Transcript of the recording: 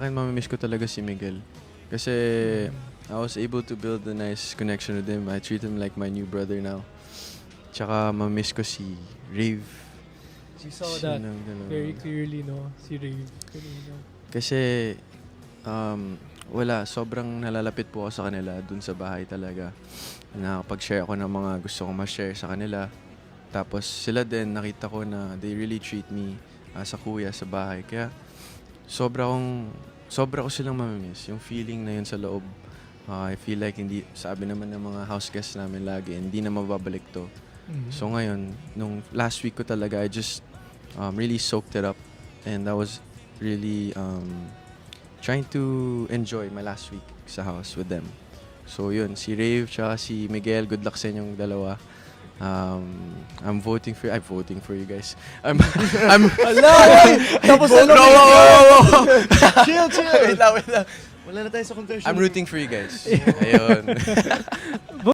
Akin mamimiss ko talaga si Miguel. Kasi I was able to build a nice connection with him. I treat him like my new brother now. Tsaka mamimiss ko si Rave. You saw that Silang dalawa. very clearly, no? Si Rave kanina. Kasi wala, sobrang nalalapit po ako sa kanila dun sa bahay talaga. Nakakapag-share ako ng mga gusto kong ma-share sa kanila. Tapos sila din, nakita ko na they really treat me as a kuya sa bahay. Kaya sobra ko silang mamimiss. Yung feeling na yun sa loob. I feel like hindi, sabi naman ng mga house guests namin lagi, hindi na mababalik to. So ngayon, nung last week ko talaga, I just really soaked it up. And I was really trying to enjoy my last week sa house with them. So yun, si Rave tsaka si Miguel, good luck sa inyong dalawa. I'm voting for you guys. I'm Tapos no, chill. wait lang. Wala na tayo sa conversion. I'm rooting for you guys. Ayun.